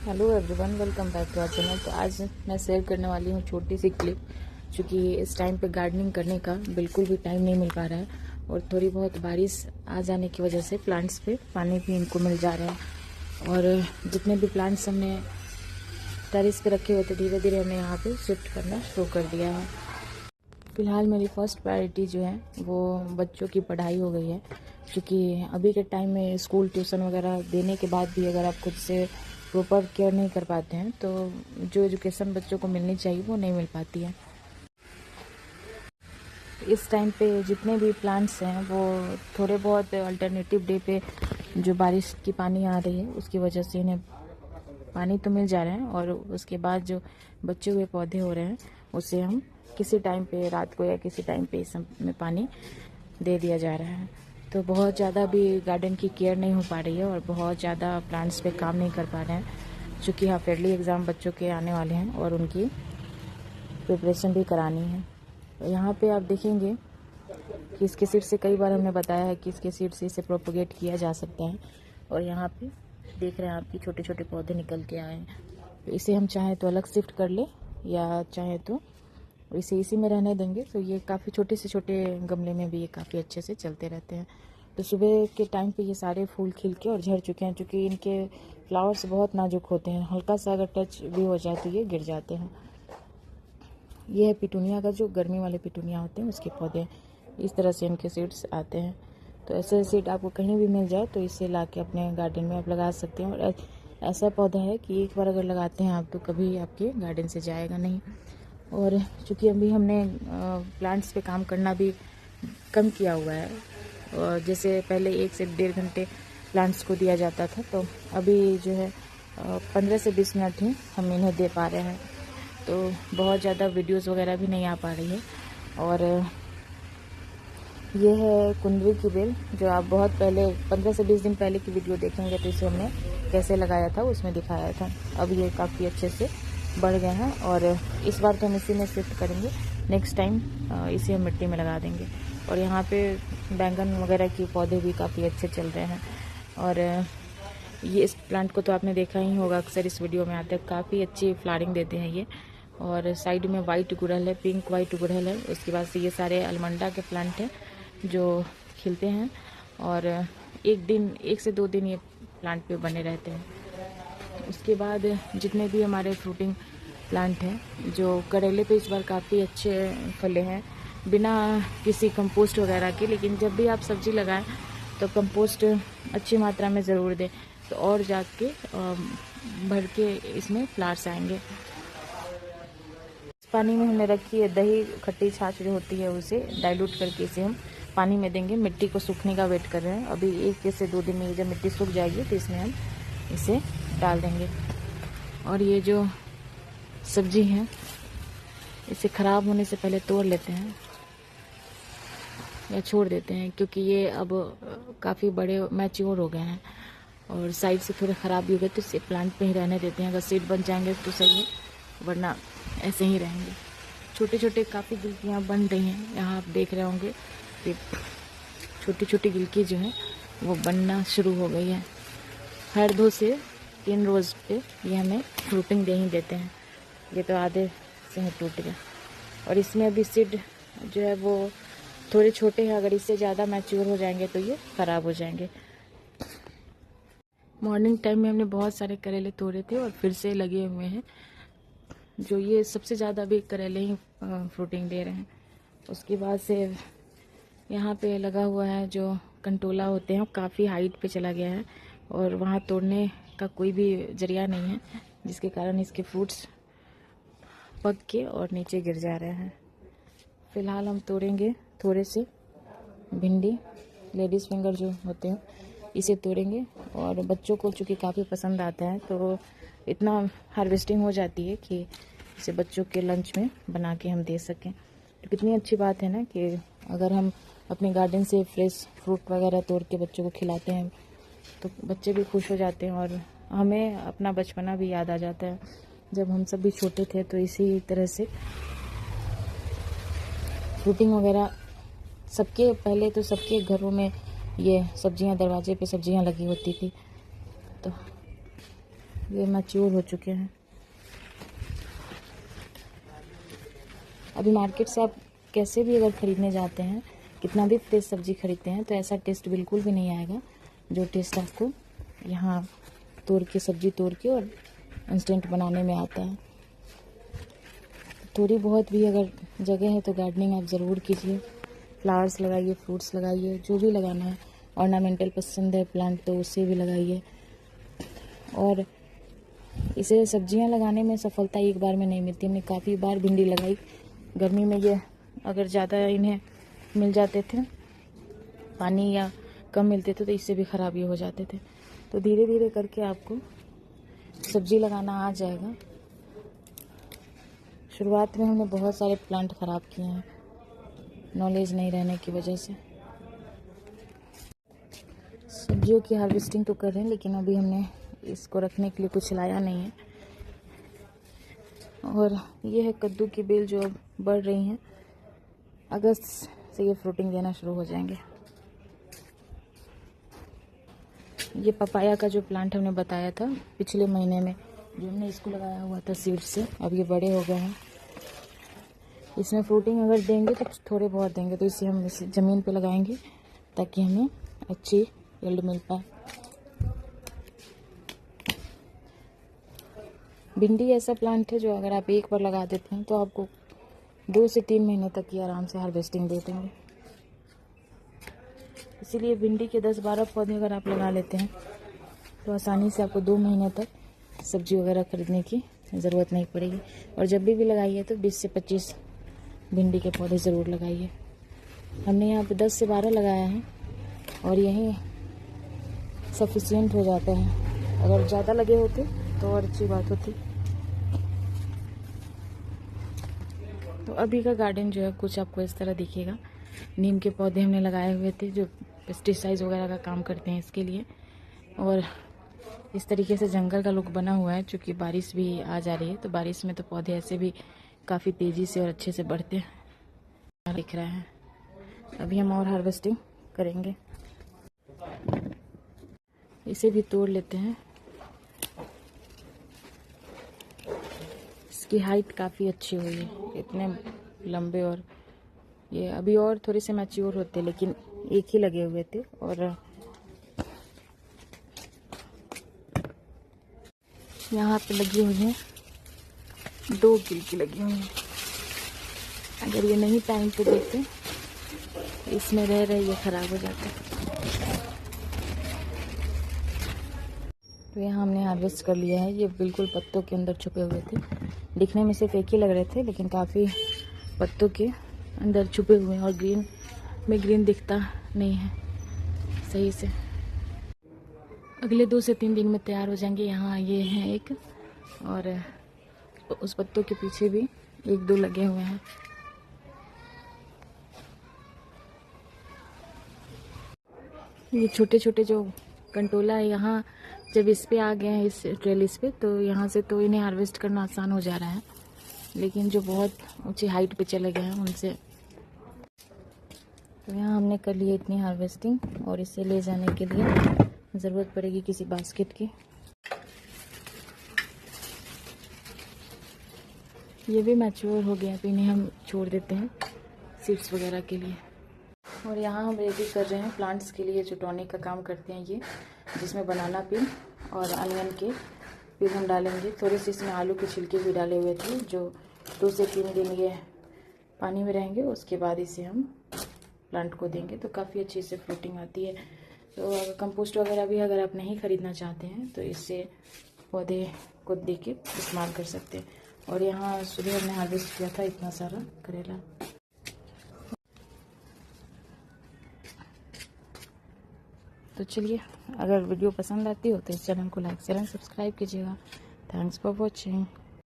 Hello everyone, welcome back to our channel. तो आज मैं शेयर करने वाली हूँ छोटी सी क्लिप, क्योंकि इस टाइम पे गार्डनिंग करने का बिल्कुल भी टाइम नहीं मिल पा रहा है और थोड़ी बहुत बारिश आ जाने की वजह से प्लांट्स पे पानी भी इनको मिल जा रहा है। और जितने भी प्लांट्स हमने टेरेस पे रखे हुए थे धीरे धीरे हमने यहाँ पे शिफ्ट करना शुरू कर दिया है। फ़िलहाल मेरी फर्स्ट प्रायोरिटी जो है वो बच्चों की पढ़ाई हो गई है, क्योंकि अभी के टाइम में स्कूल ट्यूशन वगैरह देने के बाद भी अगर आप खुद से प्रॉपर केयर नहीं कर पाते हैं तो जो एजुकेशन बच्चों को मिलनी चाहिए वो नहीं मिल पाती है। इस टाइम पे जितने भी प्लांट्स हैं वो थोड़े बहुत अल्टरनेटिव डे पे जो बारिश की पानी आ रही है उसकी वजह से इन्हें पानी तो मिल जा रहा है, और उसके बाद जो बचे हुए पौधे हो रहे हैं उसे हम किसी टाइम पे रात को या किसी टाइम पे इस में पानी दे दिया जा रहा है। तो बहुत ज़्यादा भी गार्डन की केयर नहीं हो पा रही है और बहुत ज़्यादा प्लांट्स पे काम नहीं कर पा रहे हैं, क्योंकि हाफ ईयरली एग्ज़ाम बच्चों के आने वाले हैं और उनकी प्रिपरेशन भी करानी है। तो यहाँ पे आप देखेंगे कि इसके सीड से कई बार हमने बताया है कि इसके सीड से इसे प्रोपोगेट किया जा सकता है, और यहाँ पे देख रहे हैं आपकी छोटे छोटे पौधे निकल के आए हैं। तो इसे हम चाहे तो अलग शिफ्ट कर ले या चाहे तो इसे इसी में रहने देंगे। तो ये काफ़ी छोटे से छोटे गमले में भी ये काफ़ी अच्छे से चलते रहते हैं। तो सुबह के टाइम पे ये सारे फूल खिल के और झड़ चुके हैं, क्योंकि इनके फ्लावर्स बहुत नाजुक होते हैं, हल्का सा अगर टच भी हो जाए तो ये गिर जाते हैं। ये है पिटूनिया का, जो गर्मी वाले पिटूनिया होते हैं उसके पौधे, इस तरह से इनके सीड्स आते हैं। तो ऐसे सीड आपको कहीं भी मिल जाए तो इसे ला के अपने गार्डन में आप लगा सकते हैं। और ऐसा पौधा है कि एक बार अगर लगाते हैं आप तो कभी आपके गार्डन से जाएगा नहीं। और चूँकि अभी हमने प्लांट्स पे काम करना भी कम किया हुआ है, और जैसे पहले 1 से 1.5 घंटे प्लांट्स को दिया जाता था, तो अभी जो है 15 से 20 मिनट ही हम इन्हें दे पा रहे हैं। तो बहुत ज़्यादा वीडियोस वगैरह भी नहीं आ पा रही है। और ये है कुंदरी की बेल, जो आप बहुत पहले 15 से 20 दिन पहले की वीडियो देखेंगे तो इसे हमने कैसे लगाया था उसमें दिखाया था। अब ये काफ़ी अच्छे से बढ़ गए हैं और इस बार तो हम इसी में शिफ्ट करेंगे, नेक्स्ट टाइम इसे हम मिट्टी में लगा देंगे। और यहाँ पे बैंगन वगैरह के पौधे भी काफ़ी अच्छे चल रहे हैं। और ये इस प्लांट को तो आपने देखा ही होगा, अक्सर इस वीडियो में आते हैं, काफ़ी अच्छी फ्लावरिंग देते हैं ये। और साइड में वाइट गुड़हल है, पिंक वाइट गुड़हल है। उसके बाद से ये सारे अलमंडा के प्लांट हैं जो खिलते हैं, और 1 से 2 दिन ये प्लांट पे बने रहते हैं। उसके बाद जितने भी हमारे फ्रूटिंग प्लांट हैं, जो करेले पे इस बार काफ़ी अच्छे फले हैं बिना किसी कंपोस्ट वगैरह के। लेकिन जब भी आप सब्ज़ी लगाएं तो कंपोस्ट अच्छी मात्रा में ज़रूर दें, तो और जाके भर के इसमें फ्लावर्स आएंगे। पानी में हमने रखी है दही, खट्टी छाछ जो होती है उसे डाइल्यूट करके इसे हम पानी में देंगे। मिट्टी को सूखने का वेट कर रहे हैं, अभी 1 से 2 दिन में जब मिट्टी सूख जाएगी तो इसमें हम इसे डाल देंगे। और ये जो सब्जी है इसे ख़राब होने से पहले तोड़ लेते हैं या छोड़ देते हैं, क्योंकि ये अब काफ़ी बड़े मैच्योर हो गए हैं और साइड से थोड़े ख़राब भी हो गए, तो इसे प्लांट पे ही रहने देते हैं। अगर सीड बन जाएंगे तो सही है, वरना ऐसे ही रहेंगे। छोटे छोटे काफ़ी गिलकियाँ बन रही हैं, यहाँ आप देख रहे होंगे कि छोटी छोटी गिलकी जो है वो बनना शुरू हो गई है। हर 2 से 3 रोज़ पे ये हमें फ्रूटिंग दे ही देते हैं। ये तो आधे से ही टूट गया, और इसमें अभी सीड जो है वो थोड़े छोटे हैं, अगर इससे ज़्यादा मैच्योर हो जाएंगे तो ये ख़राब हो जाएंगे। मॉर्निंग टाइम में हमने बहुत सारे करेले तोड़े थे और फिर से लगे हुए हैं, जो ये सबसे ज़्यादा भी करेले ही फ्रूटिंग दे रहे हैं। उसके बाद से यहाँ पे लगा हुआ है जो कंटोला होते हैं, काफ़ी हाइट पे चला गया है और वहाँ तोड़ने का कोई भी जरिया नहीं है, जिसके कारण इसके फ्रूट्स पक के और नीचे गिर जा रहे हैं। फ़िलहाल हम तोड़ेंगे थोड़े से भिंडी, लेडीज़ फिंगर जो होते हैं, इसे तोड़ेंगे। और बच्चों को चूँकि काफ़ी पसंद आता है तो इतना हार्वेस्टिंग हो जाती है कि इसे बच्चों के लंच में बना के हम दे सकें। तो कितनी अच्छी बात है ना कि अगर हम अपने गार्डन से फ्रेश फ्रूट वगैरह तोड़ के बच्चों को खिलाते हैं तो बच्चे भी खुश हो जाते हैं, और हमें अपना बचपना भी याद आ जाता है जब हम सब भी छोटे थे। तो इसी तरह से फ्रूटिंग वगैरह सबके पहले तो सबके घरों में ये सब्जियां, दरवाजे पे सब्जियां लगी होती थी। तो ये मैच्योर हो चुके हैं। अभी मार्केट से आप कैसे भी अगर ख़रीदने जाते हैं, कितना भी फ्रेश सब्ज़ी खरीदते हैं, तो ऐसा टेस्ट बिल्कुल भी नहीं आएगा जो टेस्ट आपको यहाँ तोड़ के, सब्ज़ी तोड़ के और इंस्टेंट बनाने में आता है। थोड़ी बहुत भी अगर जगह है तो गार्डनिंग आप ज़रूर कीजिए, फ्लावर्स लगाइए, फ्रूट्स लगाइए, जो भी लगाना है। ऑर्नामेंटल पसंद है प्लांट तो उसे भी लगाइए। और इसे सब्जियां लगाने में सफलता एक बार में नहीं मिलती। हमने काफ़ी बार भिंडी लगाई गर्मी में, ये अगर ज़्यादा इन्हें मिल जाते थे पानी या कम मिलते थे तो इससे भी ख़राब ये हो जाते थे। तो धीरे धीरे करके आपको सब्जी लगाना आ जाएगा। शुरुआत में हमने बहुत सारे प्लांट ख़राब किए हैं नॉलेज नहीं रहने की वजह से। सब्जियों की हार्वेस्टिंग तो कर रहे हैं, लेकिन अभी हमने इसको रखने के लिए कुछ लाया नहीं है। और ये है कद्दू की बेल जो अब बढ़ रही हैं। अगस्त से ये फ्रूटिंग देना शुरू हो जाएंगे। ये पपाया का जो प्लांट हमने बताया था पिछले महीने में, जो हमने इसको लगाया हुआ था सीड से, अब ये बड़े हो गए हैं। इसमें फ्रूटिंग अगर देंगे तो थोड़े बहुत देंगे, तो इसे हम इस ज़मीन पे लगाएंगे ताकि हमें अच्छी यील्ड मिल पाए। भिंडी ऐसा प्लांट है जो अगर आप एक बार लगा देते हैं तो आपको 2 से 3 महीने तक की आराम से हार्वेस्टिंग दे देंगे। इसीलिए भिंडी के 10-12 पौधे अगर आप लगा लेते हैं तो आसानी से आपको 2 महीने तक सब्जी वगैरह खरीदने की ज़रूरत नहीं पड़ेगी। और जब भी लगाइए तो 20 से 25 भिंडी के पौधे ज़रूर लगाइए। हमने यहाँ पे 10 से 12 लगाया है और यही सफिशिएंट हो जाता है। अगर ज़्यादा लगे होते तो और अच्छी बात होती। तो अभी का गार्डन जो है कुछ आपको इस तरह दिखेगा। नीम के पौधे हमने लगाए हुए थे जो पेस्टिसाइड वगैरह का काम करते हैं इसके लिए। और इस तरीके से जंगल का लुक बना हुआ है। चूँकि बारिश भी आ जा रही है तो बारिश में तो पौधे ऐसे भी काफ़ी तेज़ी से और अच्छे से बढ़ते हैं। दिख रहा है। अभी हम और हार्वेस्टिंग करेंगे। इसे भी तोड़ लेते हैं। इसकी हाइट काफ़ी अच्छी हुई है, इतने लंबे। और ये अभी और थोड़े से मैच्योर होते, लेकिन एक ही लगे हुए थे। और यहाँ पे लगी हुई है 2 गिलकी लगी हुई हैं। अगर ये नहीं टाइम पे देते इसमें रह रहे ये ख़राब हो जाता है। तो यहाँ हमने हार्वेस्ट कर लिया है। ये बिल्कुल पत्तों के अंदर छुपे हुए थे। दिखने में सिर्फ एक ही लग रहे थे, लेकिन काफ़ी पत्तों के अंदर छुपे हुए हैं। और ग्रीन में ग्रीन दिखता नहीं है सही से। अगले 2 से 3 दिन में तैयार हो जाएंगे। यहाँ ये हैं एक, और उस पत्तों के पीछे भी 1-2 लगे हुए हैं। ये छोटे छोटे जो कंटोला है, यहाँ जब इस पे आ गए हैं इस ट्रेलिस पे, तो यहाँ से तो इन्हें हार्वेस्ट करना आसान हो जा रहा है। लेकिन जो बहुत ऊंची हाइट पे चले गए हैं उनसे, तो यहाँ हमने कर ली इतनी हार्वेस्टिंग। और इसे ले जाने के लिए ज़रूरत पड़ेगी किसी बास्केट की। ये भी मैच्योर हो गया, तो इन्हें हम छोड़ देते हैं सीड्स वगैरह के लिए। और यहाँ हम रेडी कर रहे हैं प्लांट्स के लिए जो टॉनिक का काम करते हैं ये, जिसमें बनाना पील और अनियन के पील हम डालेंगे। थोड़े से इसमें आलू के छिलके भी डाले हुए थे, जो 2 से 3 दिन ये पानी में रहेंगे। उसके बाद इसे हम प्लांट को देंगे तो काफ़ी अच्छी से फ्रूटिंग आती है। तो कंपोस्ट वगैरह भी अगर आप नहीं ख़रीदना चाहते हैं तो इससे पौधे को दे के इस्तेमाल कर सकते हैं। और यहाँ सुबह हमने हार्वेस्ट किया था इतना सारा करेला। तो चलिए, अगर वीडियो पसंद आती हो तो इस चैनल को लाइक शेयर एंड सब्सक्राइब कीजिएगा। Thanks for watching.